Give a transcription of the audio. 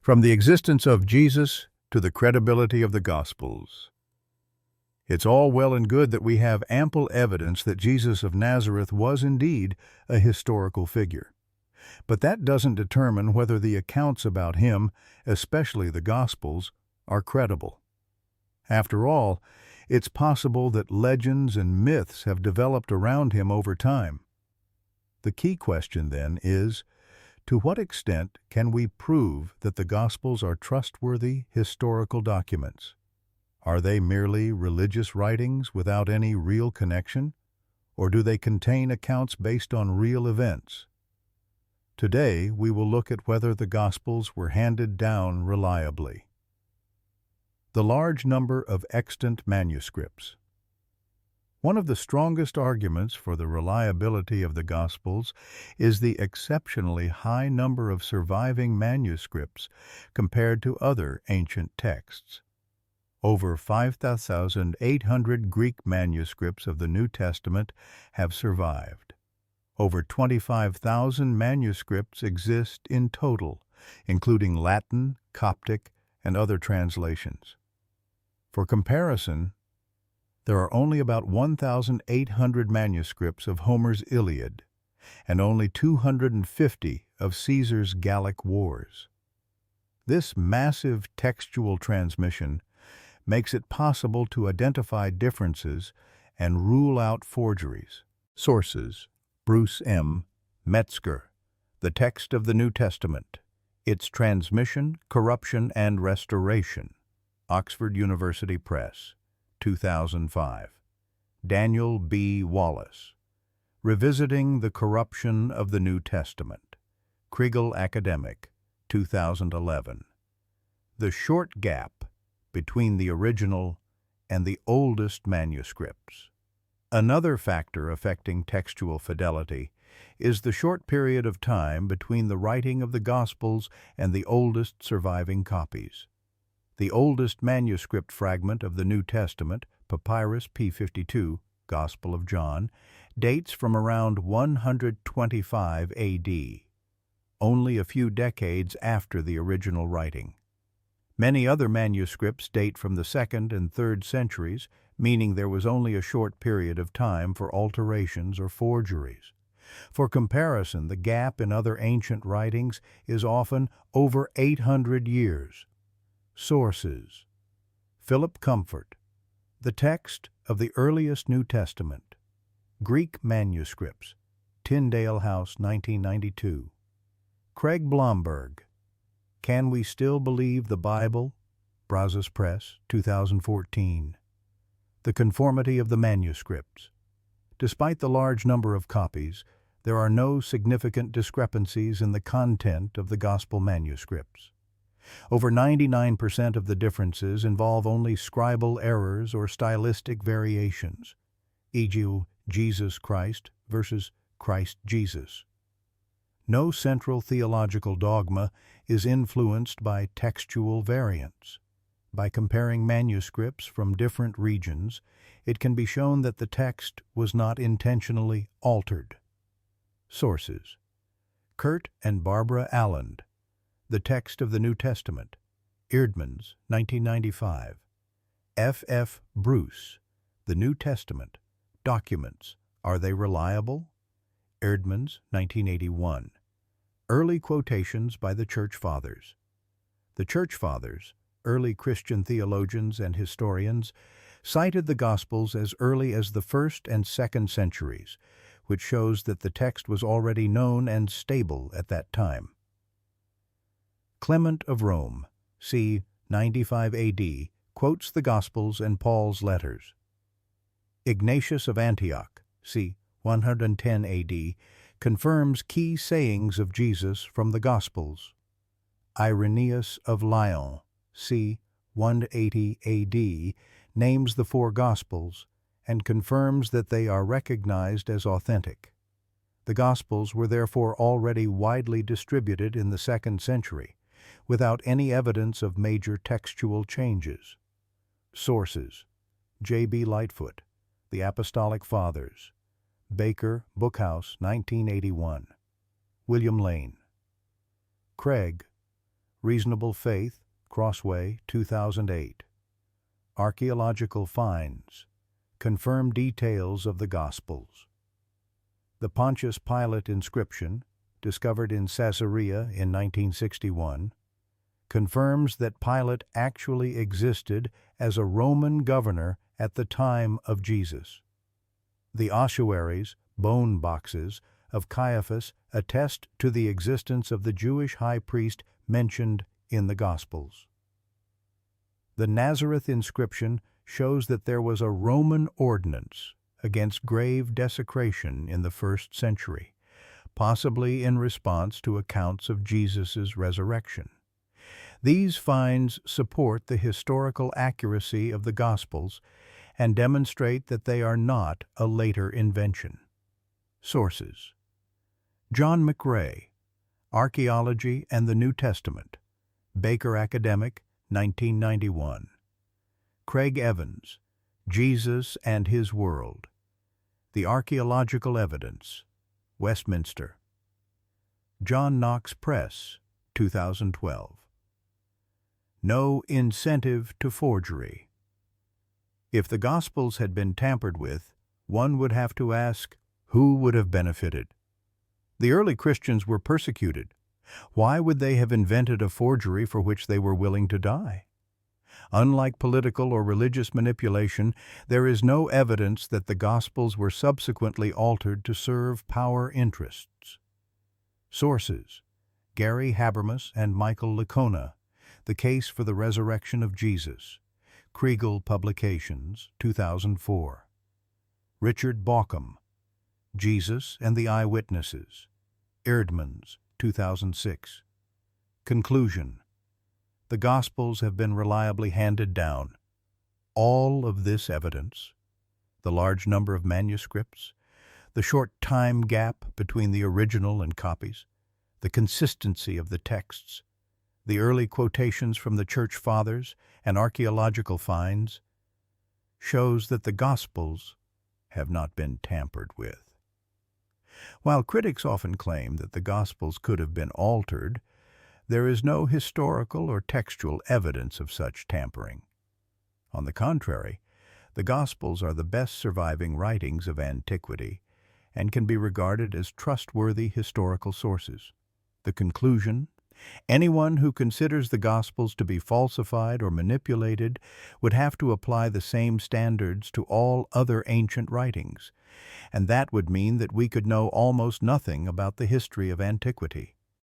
From the existence of Jesus to the credibility of the Gospels. It's all well and good that we have ample evidence that Jesus of Nazareth was indeed a historical figure. But that doesn't determine whether the accounts about him, especially the Gospels, are credible. After all, it's possible that legends and myths have developed around him over time. The key question, then, is, to what extent can we prove that the Gospels are trustworthy historical documents? Are they merely religious writings without any real connection, or do they contain accounts based on real events? Today, we will look at whether the Gospels were handed down reliably. The large number of extant manuscripts. One of the strongest arguments for the reliability of the Gospels is the exceptionally high number of surviving manuscripts compared to other ancient texts. Over 5,800 Greek manuscripts of the New Testament have survived. Over 25,000 manuscripts exist in total, including Latin, Coptic, and other translations. For comparison, there are only about 1,800 manuscripts of Homer's Iliad and only 250 of Caesar's Gallic Wars. This massive textual transmission makes it possible to identify differences and rule out forgeries. Sources: Bruce M. Metzger, The Text of the New Testament, Its Transmission, Corruption, and Restoration, Oxford University Press, 2005. Daniel B. Wallace, Revisiting the Corruption of the New Testament, Kriegel Academic, 2011. The Short Gap Between the Original and the Oldest Manuscripts. Another factor affecting textual fidelity is the short period of time between the writing of the Gospels and the oldest surviving copies. The oldest manuscript fragment of the New Testament, Papyrus P52, Gospel of John, dates from around 125 A.D., only a few decades after the original writing. Many other manuscripts date from the 2nd and 3rd centuries, meaning there was only a short period of time for alterations or forgeries. For comparison, the gap in other ancient writings is often over 800 years. Sources: Philip Comfort, The Text of the Earliest New Testament, Greek Manuscripts, Tyndale House, 1992. Craig Blomberg, Can We Still Believe the Bible? Brazos Press, 2014. The Conformity of the Manuscripts. Despite the large number of copies, there are no significant discrepancies in the content of the Gospel manuscripts. Over 99% of the differences involve only scribal errors or stylistic variations, e.g., Jesus Christ versus Christ Jesus. No central theological dogma is influenced by textual variants. By comparing manuscripts from different regions, it can be shown that the text was not intentionally altered. Sources: Kurt and Barbara Alland, The Text of the New Testament, Eerdmans, 1995. F. F. Bruce, The New Testament, Documents, Are They Reliable? Eerdmans, 1981. Early Quotations by the Church Fathers. The Church Fathers, early Christian theologians and historians, cited the Gospels as early as the 1st and 2nd centuries, which shows that the text was already known and stable at that time. Clement of Rome, c. 95 A.D., quotes the Gospels and Paul's letters. Ignatius of Antioch, c. 110 A.D., confirms key sayings of Jesus from the Gospels. Irenaeus of Lyon, c. 180 A.D., names the 4 Gospels and confirms that they are recognized as authentic. The Gospels were therefore already widely distributed in the 2nd century, without any evidence of major textual changes. Sources: J. B. Lightfoot, The Apostolic Fathers, Baker, Bookhouse, 1981. William Lane. Craig, Reasonable Faith, Crossway, 2008. Archaeological finds confirm details of the Gospels. The Pontius Pilate inscription, discovered in Caesarea in 1961, confirms that Pilate actually existed as a Roman governor at the time of Jesus. The ossuaries, bone boxes, of Caiaphas attest to the existence of the Jewish high priest mentioned in the Gospels. The Nazareth inscription shows that there was a Roman ordinance against grave desecration in the 1st century, possibly in response to accounts of Jesus' resurrection. These finds support the historical accuracy of the Gospels and demonstrate that they are not a later invention. Sources: John McRae, Archaeology and the New Testament, Baker Academic, 1991. Craig Evans, Jesus and His World, The Archaeological Evidence, Westminster. John Knox Press, 2012. No incentive to forgery. If the Gospels had been tampered with, one would have to ask, who would have benefited? The early Christians were persecuted. Why would they have invented a forgery for which they were willing to die? Unlike political or religious manipulation, there is no evidence that the Gospels were subsequently altered to serve power interests. Sources: Gary Habermas and Michael Licona, The Case for the Resurrection of Jesus, Kriegel Publications, 2004. Richard Bauckham, Jesus and the Eyewitnesses, Eerdmans, 2006. Conclusion: the Gospels have been reliably handed down. All of this evidence, the large number of manuscripts, the short time gap between the original and copies, the consistency of the texts, the early quotations from the Church Fathers and archaeological finds, shows that the Gospels have not been tampered with. While critics often claim that the Gospels could have been altered, there is no historical or textual evidence of such tampering. On the contrary, the Gospels are the best surviving writings of antiquity and can be regarded as trustworthy historical sources. The conclusion: anyone who considers the Gospels to be falsified or manipulated would have to apply the same standards to all other ancient writings, and that would mean that we could know almost nothing about the history of antiquity.